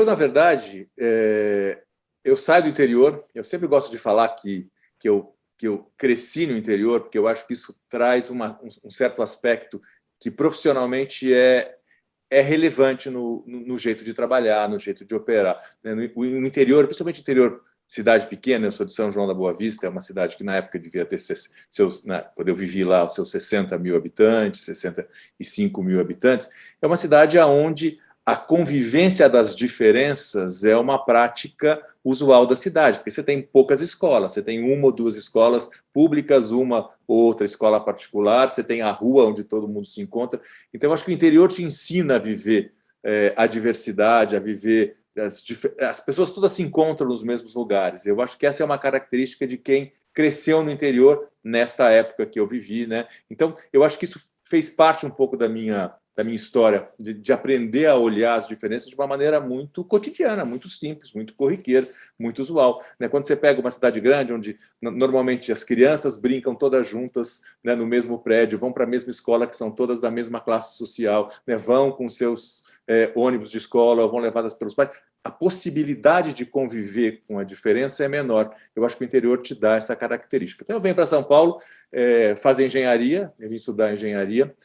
na verdade, eu saio do interior. Eu sempre gosto de falar que eu cresci no interior, porque eu acho que isso traz um certo aspecto que profissionalmente é relevante no jeito de trabalhar, no jeito de operar. No interior, principalmente interior, cidade pequena, eu sou de São João da Boa Vista, é uma cidade que na época devia ter seus, quando eu vivi lá, os seus 60 mil habitantes, 65 mil habitantes. É uma cidade onde a convivência das diferenças é uma prática usual da cidade, porque você tem poucas escolas, você tem uma ou duas escolas públicas, uma ou outra escola particular, você tem a rua onde todo mundo se encontra. Então, eu acho que o interior te ensina a viver a diversidade, a viver... As pessoas todas se encontram nos mesmos lugares. Eu acho que essa é uma característica de quem cresceu no interior nesta época que eu vivi, né? Então, eu acho que isso fez parte um pouco da minha história, de aprender a olhar as diferenças de uma maneira muito cotidiana, muito simples, muito corriqueira, muito usual. Quando você pega uma cidade grande, onde normalmente as crianças brincam todas juntas, né, no mesmo prédio, vão para a mesma escola, que são todas da mesma classe social, né, vão com seus ônibus de escola, ou vão levadas pelos pais, a possibilidade de conviver com a diferença é menor. Eu acho que o interior te dá essa característica. Então, eu venho para São Paulo fazer engenharia, eu vim estudar engenharia.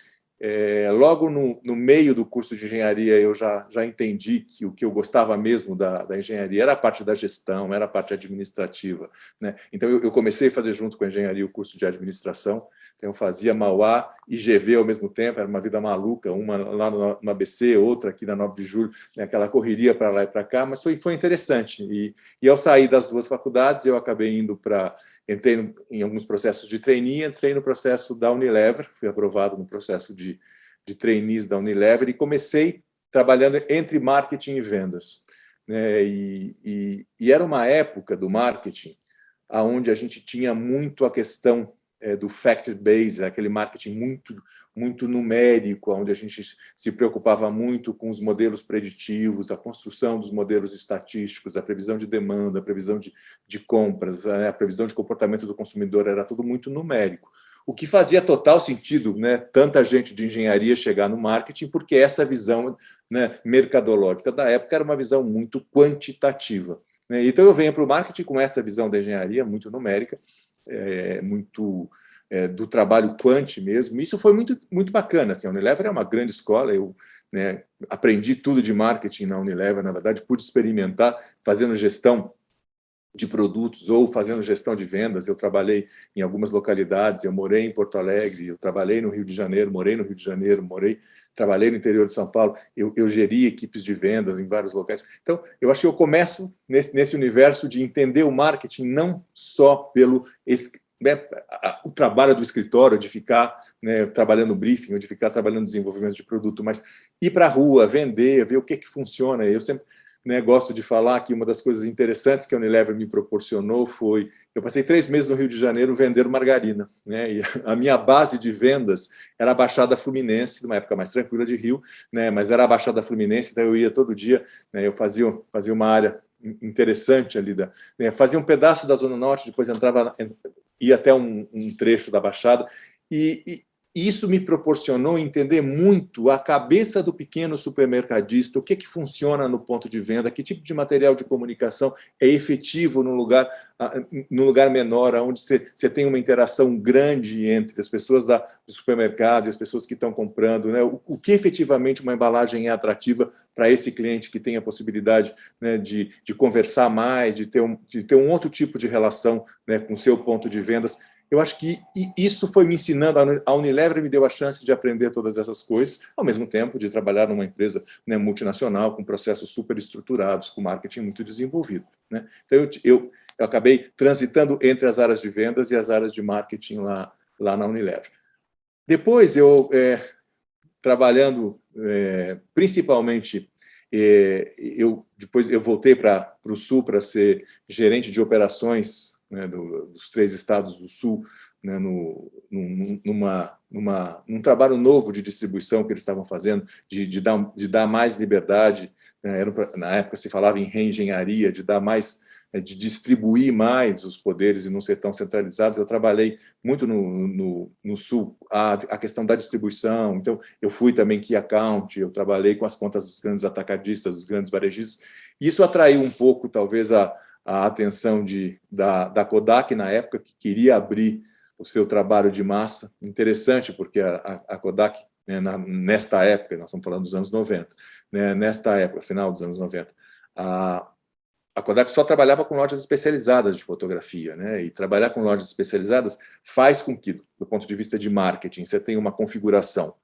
Logo no meio do curso de engenharia, eu já entendi que o que eu gostava mesmo da engenharia era a parte da gestão, era a parte administrativa, né? Então, eu comecei a fazer junto com a engenharia o curso de administração. Então, eu fazia Mauá e GV ao mesmo tempo, era uma vida maluca, uma lá no ABC, outra aqui na 9 de Julho, né? Aquela correria para lá e para cá, mas foi interessante. E ao sair das duas faculdades, eu acabei indo para... Entrei em alguns processos de trainee, entrei no processo da Unilever, fui aprovado no processo de trainees da Unilever e comecei trabalhando entre marketing e vendas, né? E era uma época do marketing onde a gente tinha muito a questão do fact-based, aquele marketing muito numérico, onde a gente se preocupava muito com os modelos preditivos, a construção dos modelos estatísticos, a previsão de demanda, a previsão de compras, a previsão de comportamento do consumidor, era tudo muito numérico. O que fazia total sentido, né, tanta gente de engenharia chegar no marketing, porque essa visão, né, mercadológica da época era uma visão muito quantitativa, né? Então, eu venho para o marketing com essa visão da engenharia muito numérica, muito do trabalho quant mesmo. Isso foi muito bacana. Assim, a Unilever é uma grande escola. Eu, né, aprendi tudo de marketing na Unilever. Na verdade, pude experimentar fazendo gestão de produtos ou fazendo gestão de vendas. Eu trabalhei em algumas localidades, eu morei em Porto Alegre, eu trabalhei no Rio de Janeiro, morei no Rio de Janeiro, trabalhei no interior de São Paulo, eu geri equipes de vendas em vários locais. Então, eu acho que eu começo nesse universo de entender o marketing não só pelo o trabalho do escritório, de ficar, né, trabalhando briefing, ou de ficar trabalhando desenvolvimento de produto, mas ir para a rua, vender, ver o que funciona. Eu sempre, né, gosto de falar que uma das coisas interessantes que a Unilever me proporcionou foi... Eu passei 3 meses no Rio de Janeiro vendendo margarina, né? E a minha base de vendas era a Baixada Fluminense, numa época mais tranquila de Rio, né? Mas era a Baixada Fluminense, então eu ia todo dia, né? Eu fazia uma área interessante ali, né? Fazia um pedaço da Zona Norte, depois ia até um trecho da Baixada, e isso me proporcionou entender muito a cabeça do pequeno supermercadista, o que funciona no ponto de venda, que tipo de material de comunicação é efetivo num lugar menor, onde você tem uma interação grande entre as pessoas do supermercado e as pessoas que estão comprando, né? O que efetivamente uma embalagem é atrativa para esse cliente que tem a possibilidade, né, de conversar mais, de ter um outro tipo de relação, né, com o seu ponto de vendas. Eu acho que isso foi me ensinando. A Unilever me deu a chance de aprender todas essas coisas, ao mesmo tempo de trabalhar numa empresa, né, multinacional, com processos super estruturados, com marketing muito desenvolvido, né? Então, eu acabei transitando entre as áreas de vendas e as áreas de marketing lá na Unilever. Depois, trabalhando principalmente... Depois eu voltei para o Sul para ser gerente de operações, né, dos 3 estados do Sul, né, num trabalho novo de distribuição que eles estavam fazendo, de dar mais liberdade, né, na época se falava em reengenharia, de dar mais de distribuir mais os poderes e não ser tão centralizados. Eu trabalhei muito no Sul, a questão da distribuição, então eu fui também Key Account, eu trabalhei com as contas dos grandes atacadistas, dos grandes varejistas, e isso atraiu um pouco, talvez, a atenção da Kodak na época, que queria abrir o seu trabalho de massa. Interessante, porque a Kodak, né, nesta época, nós estamos falando dos anos 90, né, nesta época, final dos anos 90, a Kodak só trabalhava com lojas especializadas de fotografia, né? E trabalhar com lojas especializadas faz com que, do ponto de vista de marketing, você tenha uma configuração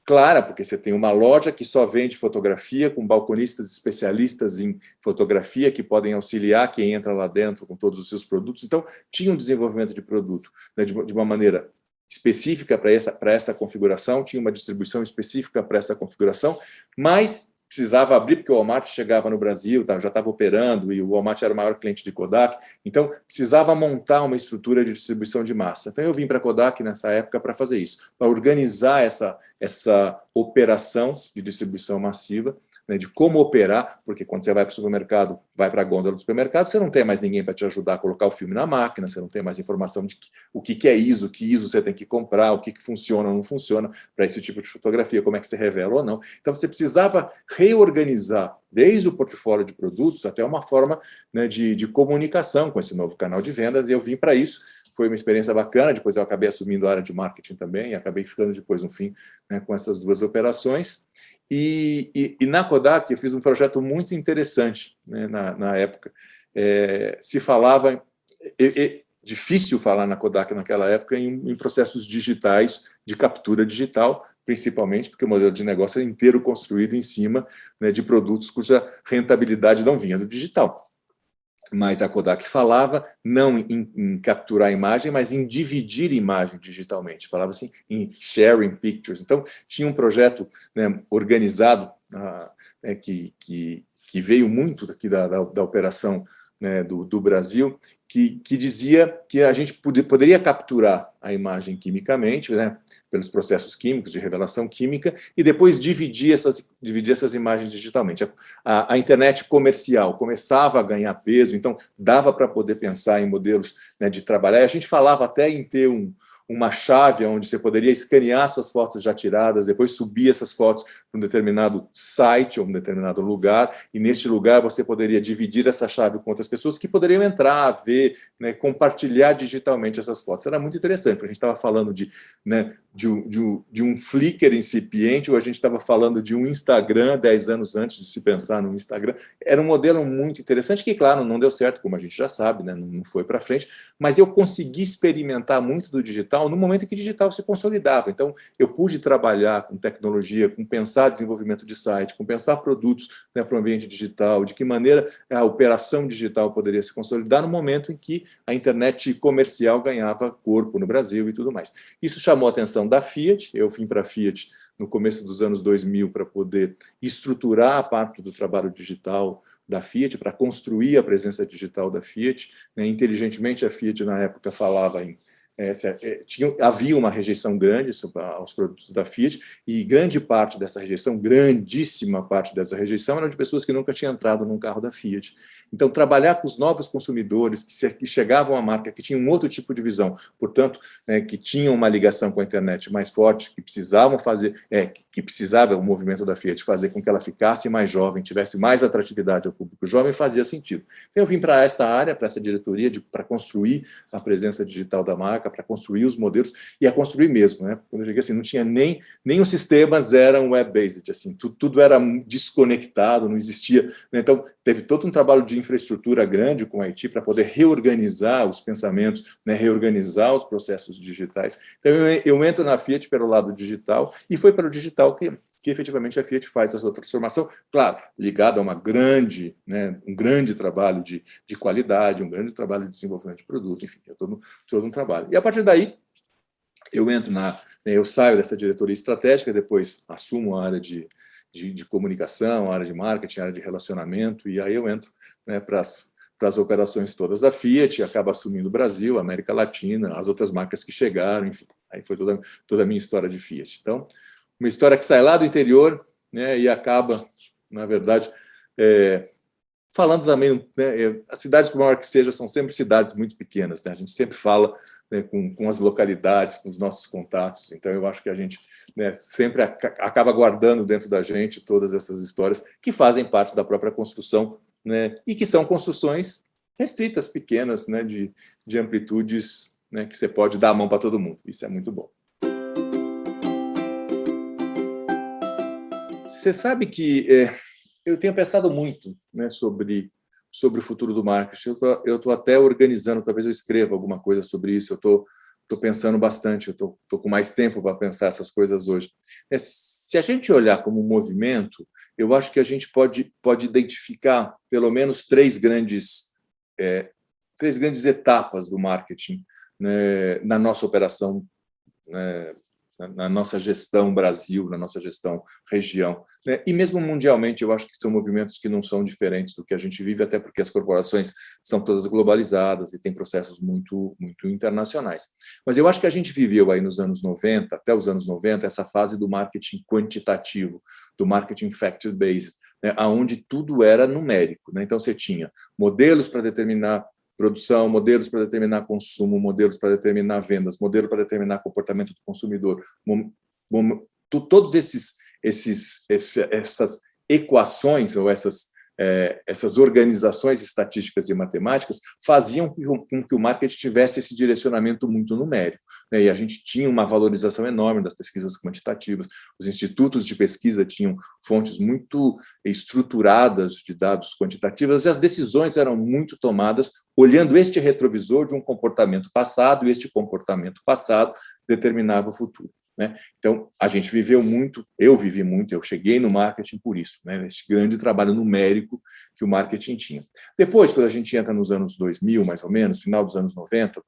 clara, porque você tem uma loja que só vende fotografia, com balconistas especialistas em fotografia que podem auxiliar quem entra lá dentro com todos os seus produtos. Então, tinha um desenvolvimento de produto, né, de uma maneira específica para essa configuração, tinha uma distribuição específica para essa configuração, mas precisava abrir, porque o Walmart chegava no Brasil, já estava operando, e o Walmart era o maior cliente de Kodak, então precisava montar uma estrutura de distribuição de massa. Então eu vim para a Kodak nessa época para fazer isso, para organizar essa operação de distribuição massiva, né, de como operar, porque quando você vai para o supermercado, vai para a gôndola do supermercado, você não tem mais ninguém para te ajudar a colocar o filme na máquina, você não tem mais informação de o que é ISO, que ISO você tem que comprar, o que funciona ou não funciona para esse tipo de fotografia, como é que se revela ou não. Então você precisava reorganizar, desde o portfólio de produtos até uma forma, né, de comunicação com esse novo canal de vendas, e eu vim para isso. Foi uma experiência bacana, depois eu acabei assumindo a área de marketing também, e acabei ficando depois, no fim, né, com essas duas operações. E na Kodak eu fiz um projeto muito interessante, né, na época. Se falava... difícil falar na Kodak naquela época em processos digitais, de captura digital, principalmente porque o modelo de negócio era inteiro construído em cima, né, de produtos cuja rentabilidade não vinha do digital. Mas a Kodak falava não em capturar a imagem, mas em dividir imagem digitalmente. Falava assim em sharing pictures. Então, tinha um projeto, né, organizado, que veio muito daqui da operação, né, do Brasil, que dizia que a gente poderia capturar a imagem quimicamente, né, pelos processos químicos, de revelação química, e depois dividir essas imagens digitalmente. A internet comercial começava a ganhar peso, então dava para poder pensar em modelos, né, de trabalhar. A gente falava até em ter uma chave onde você poderia escanear suas fotos já tiradas, depois subir essas fotos para um determinado site ou um determinado lugar, e neste lugar você poderia dividir essa chave com outras pessoas que poderiam entrar, ver, né, compartilhar digitalmente essas fotos. Era muito interessante, porque a gente estava falando né, de um Flickr incipiente, ou a gente estava falando de um Instagram 10 anos antes de se pensar no Instagram. Era um modelo muito interessante, que, claro, não deu certo, como a gente já sabe, né, não foi para frente, mas eu consegui experimentar muito do digital no momento em que o digital se consolidava. Então, eu pude trabalhar com tecnologia, com pensar desenvolvimento de site, com pensar produtos, né, para o ambiente digital, de que maneira a operação digital poderia se consolidar no momento em que a internet comercial ganhava corpo no Brasil e tudo mais. Isso chamou a atenção da Fiat. Eu vim para a Fiat no começo dos anos 2000 para poder estruturar a parte do trabalho digital da Fiat, para construir a presença digital da Fiat. Inteligentemente, a Fiat, na época, falava em... havia uma rejeição grande aos produtos da Fiat, e grande parte dessa rejeição, grandíssima parte dessa rejeição, era de pessoas que nunca tinham entrado num carro da Fiat. Então, trabalhar com os novos consumidores que chegavam à marca, que tinham um outro tipo de visão, portanto, né, que tinham uma ligação com a internet mais forte, que precisavam fazer, que precisava o movimento da Fiat fazer com que ela ficasse mais jovem, tivesse mais atratividade ao público jovem, fazia sentido. Então, eu vim para esta área, para essa diretoria, para construir a presença digital da marca, para construir os modelos, e a construir mesmo, né? Quando eu cheguei assim, não tinha nem os sistemas eram web-based, assim, tudo era desconectado, não existia, né? Então, teve todo um trabalho de infraestrutura grande com a IT para poder reorganizar os pensamentos, né? Reorganizar os processos digitais. Então, eu entro na Fiat pelo lado digital, e foi para o digital que efetivamente a Fiat faz a sua transformação, claro, ligada a um grande trabalho de qualidade, um grande trabalho de desenvolvimento de produto, enfim, todo um trabalho. E a partir daí, eu saio dessa diretoria estratégica, depois assumo a área de comunicação, a área de marketing, a área de relacionamento, e aí eu entro, né, para as operações todas da Fiat, acaba assumindo o Brasil, a América Latina, as outras marcas que chegaram, enfim, aí foi toda a minha história de Fiat. Então, uma história que sai lá do interior, né, e acaba, na verdade, falando também, né, as cidades, por maior que seja, são sempre cidades muito pequenas, né? A gente sempre fala, né, com as localidades, com os nossos contatos, então eu acho que a gente, né, sempre acaba guardando dentro da gente todas essas histórias que fazem parte da própria construção, né, e que são construções restritas, pequenas, né, de amplitudes, né, que você pode dar a mão para todo mundo. Isso é muito bom. Você sabe que eu tenho pensado muito, né, sobre o futuro do marketing. Eu estou até organizando, talvez eu escreva alguma coisa sobre isso. Eu estou pensando bastante, eu estou com mais tempo para pensar essas coisas hoje. Se a gente olhar como um movimento, eu acho que a gente pode identificar pelo menos três grandes etapas do marketing, né, na nossa operação, né, na nossa gestão Brasil, na nossa gestão região, né? E mesmo mundialmente, eu acho que são movimentos que não são diferentes do que a gente vive, até porque as corporações são todas globalizadas e têm processos muito internacionais. Mas eu acho que a gente viveu aí nos anos 90, até os anos 90, essa fase do marketing quantitativo, do marketing fact-based, né? Onde tudo era numérico, né? Então, você tinha modelos para determinar produção, modelos para determinar consumo, modelos para determinar vendas, modelo para determinar comportamento do consumidor. Todos essas equações ou essas organizações estatísticas e matemáticas faziam com que o marketing tivesse esse direcionamento muito numérico, né? E a gente tinha uma valorização enorme das pesquisas quantitativas, os institutos de pesquisa tinham fontes muito estruturadas de dados quantitativos e as decisões eram muito tomadas olhando este retrovisor de um comportamento passado, e este comportamento passado determinava o futuro, né? Então, a gente viveu muito, eu vivi muito, eu cheguei no marketing por isso, né? Esse grande trabalho numérico que o marketing tinha. Depois, quando a gente entra nos anos 2000, mais ou menos, final dos anos 90,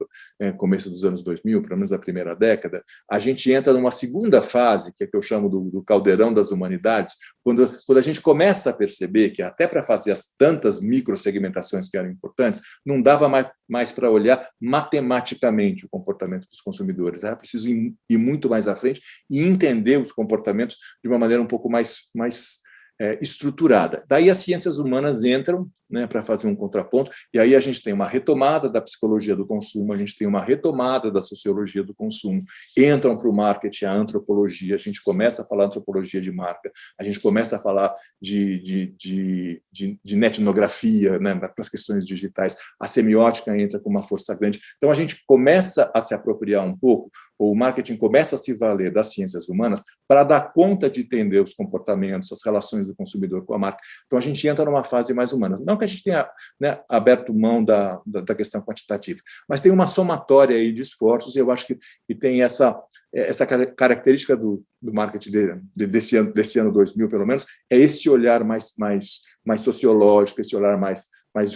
começo dos anos 2000, pelo menos a primeira década, a gente entra numa segunda fase, que é que eu chamo do caldeirão das humanidades, quando a gente começa a perceber que até para fazer as tantas microsegmentações que eram importantes, não dava mais para olhar matematicamente o comportamento dos consumidores, era preciso ir muito mais à frente e entender os comportamentos de uma maneira um pouco mais estruturada. Daí as ciências humanas entram, né, para fazer um contraponto, e aí a gente tem uma retomada da psicologia do consumo, a gente tem uma retomada da sociologia do consumo, entram para o marketing a antropologia, a gente começa a falar antropologia de marca, a gente começa a falar de netnografia, né, para as questões digitais, a semiótica entra com uma força grande. Então, a gente começa a se apropriar um pouco, o marketing começa a se valer das ciências humanas para dar conta de entender os comportamentos, as relações do consumidor com a marca. Então, a gente entra numa fase mais humana. Não que a gente tenha, né, aberto mão da questão quantitativa, mas tem uma somatória aí de esforços, e eu acho que tem essa característica do marketing desse ano 2000, pelo menos, é esse olhar mais sociológico, esse olhar mais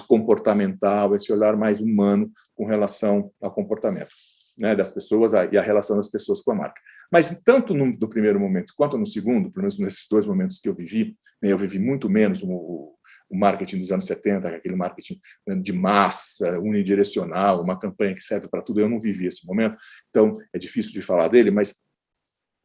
comportamental, esse olhar mais humano com relação ao comportamento, né, das pessoas e a relação das pessoas com a marca. Mas tanto no primeiro momento quanto no segundo, pelo menos nesses dois momentos que eu vivi, né, eu vivi muito menos o marketing dos anos 70, aquele marketing de massa, unidirecional, uma campanha que serve para tudo, eu não vivi esse momento, então é difícil de falar dele, mas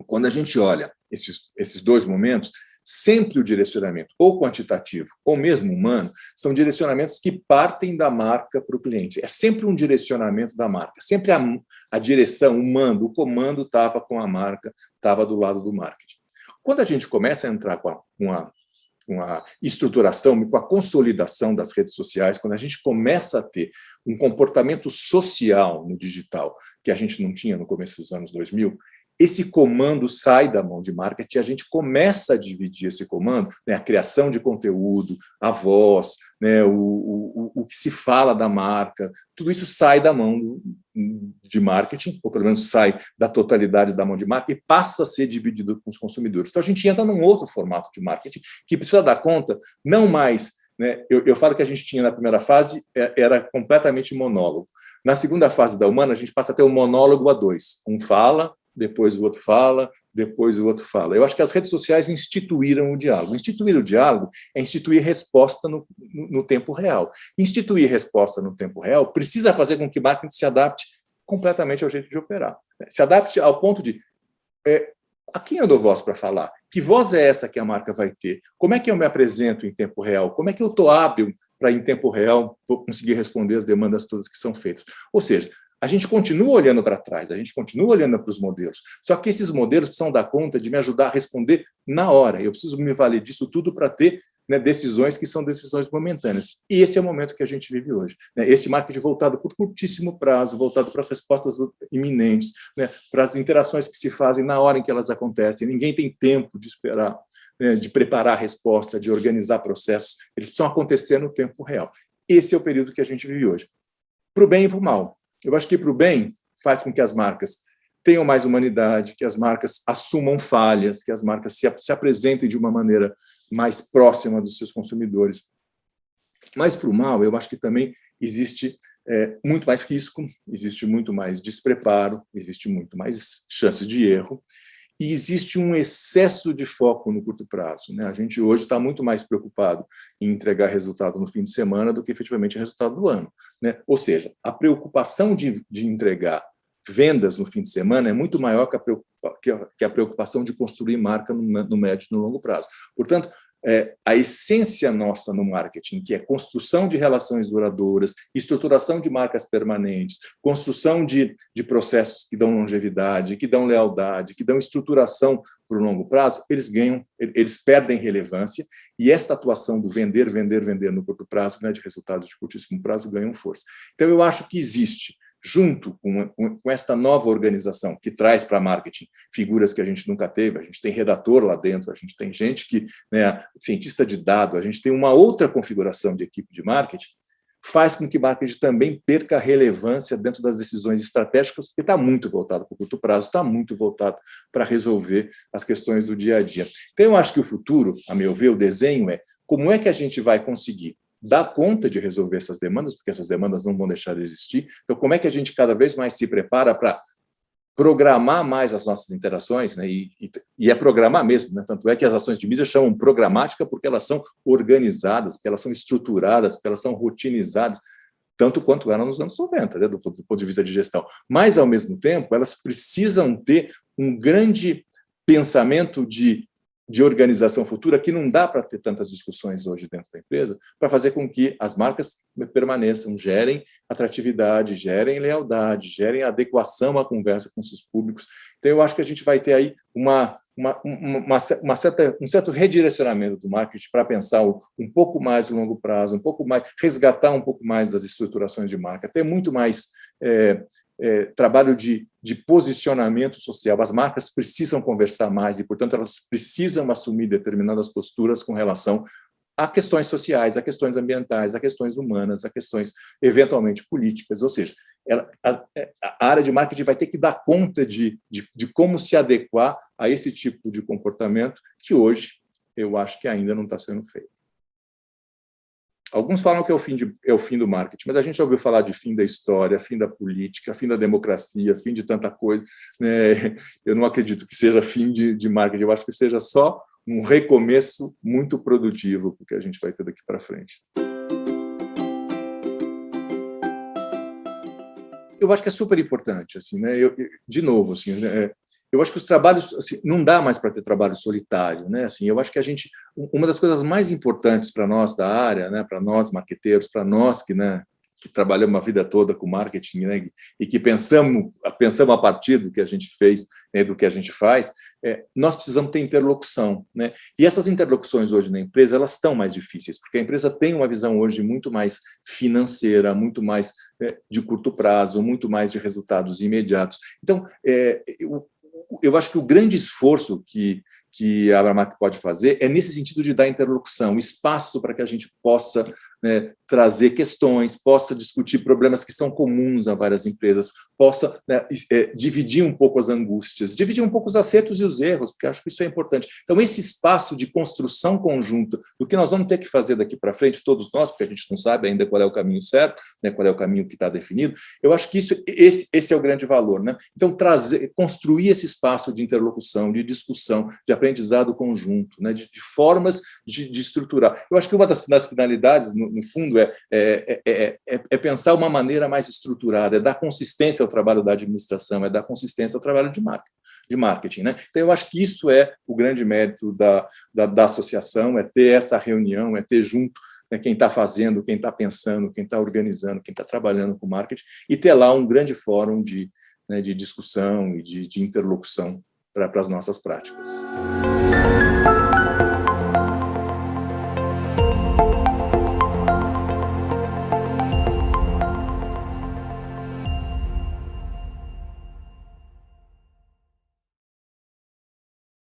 quando a gente olha esses dois momentos, sempre o direcionamento, ou quantitativo, ou mesmo humano, são direcionamentos que partem da marca para o cliente. É sempre um direcionamento da marca. Sempre a direção, o mando, o comando estava com a marca, estava do lado do marketing. Quando a gente começa a entrar com a estruturação, com a consolidação das redes sociais, quando a gente começa a ter um comportamento social no digital que a gente não tinha no começo dos anos 2000, esse comando sai da mão de marketing e a gente começa a dividir esse comando, né, a criação de conteúdo, a voz, né, o que se fala da marca, tudo isso sai da mão de marketing, ou pelo menos sai da totalidade da mão de marketing e passa a ser dividido com os consumidores. Então, a gente entra num outro formato de marketing que precisa dar conta, não mais, né, eu falo que a gente tinha na primeira fase, era completamente monólogo. Na segunda fase da humana, a gente passa a ter um monólogo a dois. Um fala, depois o outro fala, depois o outro fala. Eu acho que as redes sociais instituíram o diálogo. Instituir o diálogo é instituir resposta no tempo real. Instituir resposta no tempo real precisa fazer com que o marketing se adapte completamente ao jeito de operar. Se adapte ao ponto de a quem eu dou voz para falar? Que voz é essa que a marca vai ter? Como é que eu me apresento em tempo real? Como é que eu estou hábil para, em tempo real, conseguir responder as demandas todas que são feitas? Ou seja, a gente continua olhando para trás, a gente continua olhando para os modelos, só que esses modelos precisam dar conta de me ajudar a responder na hora. Eu preciso me valer disso tudo para ter, né, decisões que são decisões momentâneas. E esse é o momento que a gente vive hoje, né? Este marketing voltado por curtíssimo prazo, voltado para as respostas iminentes, né, para as interações que se fazem na hora em que elas acontecem. Ninguém tem tempo de esperar, né, de preparar a resposta, de organizar processos. Eles precisam acontecer no tempo real. Esse é o período que a gente vive hoje. Para o bem e para o mal. Eu acho que para o bem faz com que as marcas tenham mais humanidade, que as marcas assumam falhas, que as marcas se apresentem de uma maneira mais próxima dos seus consumidores. Mas para o mal, eu acho que também existe muito mais risco, existe muito mais despreparo, existe muito mais chances de erro, e existe um excesso de foco no curto prazo, né? A gente hoje está muito mais preocupado em entregar resultado no fim de semana do que efetivamente o resultado do ano, né? Ou seja, a preocupação de entregar vendas no fim de semana é muito maior que a preocupação de construir marca no médio e no longo prazo. Portanto, a essência nossa no marketing, que é construção de relações duradouras, estruturação de marcas permanentes, construção de processos que dão longevidade, que dão lealdade, que dão estruturação para o longo prazo, eles perdem relevância, e esta atuação do vender, vender, vender no curto prazo, né, de resultados de curtíssimo prazo, ganham força. Então, eu acho que existe, junto com esta nova organização que traz para marketing figuras que a gente nunca teve, a gente tem redator lá dentro, a gente tem gente que, né, cientista de dados, a gente tem uma outra configuração de equipe de marketing, faz com que marketing também perca relevância dentro das decisões estratégicas, porque está muito voltado para o curto prazo, está muito voltado para resolver as questões do dia a dia. Então, eu acho que o futuro, a meu ver, o desenho é como é que a gente vai conseguir dar conta de resolver essas demandas, porque essas demandas não vão deixar de existir. Então, como é que a gente cada vez mais se prepara para programar mais as nossas interações, né? E é programar mesmo, né? Tanto é que as ações de mídia chamam programática porque elas são organizadas, porque elas são estruturadas, porque elas são rotinizadas, tanto quanto eram nos anos 90, né? Do ponto de vista de gestão. Mas, ao mesmo tempo, elas precisam ter um grande pensamento de organização futura, que não dá para ter tantas discussões hoje dentro da empresa, para fazer com que as marcas permaneçam, gerem atratividade, gerem lealdade, gerem adequação à conversa com seus públicos. Então, eu acho que a gente vai ter aí um certo redirecionamento do marketing para pensar um pouco mais no longo prazo, um pouco mais, resgatar um pouco mais das estruturações de marca, ter muito mais trabalho de posicionamento social. As marcas precisam conversar mais e, portanto, elas precisam assumir determinadas posturas com relação a questões sociais, a questões ambientais, a questões humanas, a questões, eventualmente, políticas. Ou seja, a área de marketing vai ter que dar conta de como se adequar a esse tipo de comportamento que, hoje, eu acho que ainda não está sendo feito. Alguns falam que é o fim do marketing, mas a gente já ouviu falar de fim da história, fim da política, fim da democracia, fim de tanta coisa, né? Eu não acredito que seja fim de marketing, eu acho que seja só um recomeço muito produtivo que a gente vai ter daqui para frente. Eu acho que é super importante, assim, né? De novo, assim, né? Eu acho que os trabalhos, assim, não dá mais para ter trabalho solitário, né? Assim, eu acho que uma das coisas mais importantes para nós da área, né, para nós marqueteiros, para nós que trabalhamos a vida toda com marketing, né, e que pensamos a partir do que a gente fez, né, do que a gente faz, nós precisamos ter interlocução, né? E essas interlocuções hoje na empresa, elas estão mais difíceis, porque a empresa tem uma visão hoje muito mais financeira, muito mais de curto prazo, muito mais de resultados imediatos. Então, eu acho que o grande esforço que a Abramark pode fazer é nesse sentido de dar interlocução, espaço para que a gente possa, né, trazer questões, possa discutir problemas que são comuns a várias empresas, possa, né, dividir um pouco as angústias, dividir um pouco os acertos e os erros, porque acho que isso é importante. Então, esse espaço de construção conjunta do que nós vamos ter que fazer daqui para frente, todos nós, porque a gente não sabe ainda qual é o caminho certo, né, qual é o caminho que está definido, eu acho que esse é o grande valor, né? Então, construir esse espaço de interlocução, de discussão, de aprendizado conjunto, né, de formas de estruturar. Eu acho que uma das finalidades, no fundo, é pensar uma maneira mais estruturada, é dar consistência ao trabalho da administração, é dar consistência ao trabalho de marca. de marketing, né? Então, eu acho que isso é o grande mérito da associação, é ter essa reunião, é ter junto, né, quem está fazendo, quem está pensando, quem está organizando, quem está trabalhando com marketing, e ter lá um grande fórum né, de discussão e de interlocução para as nossas práticas.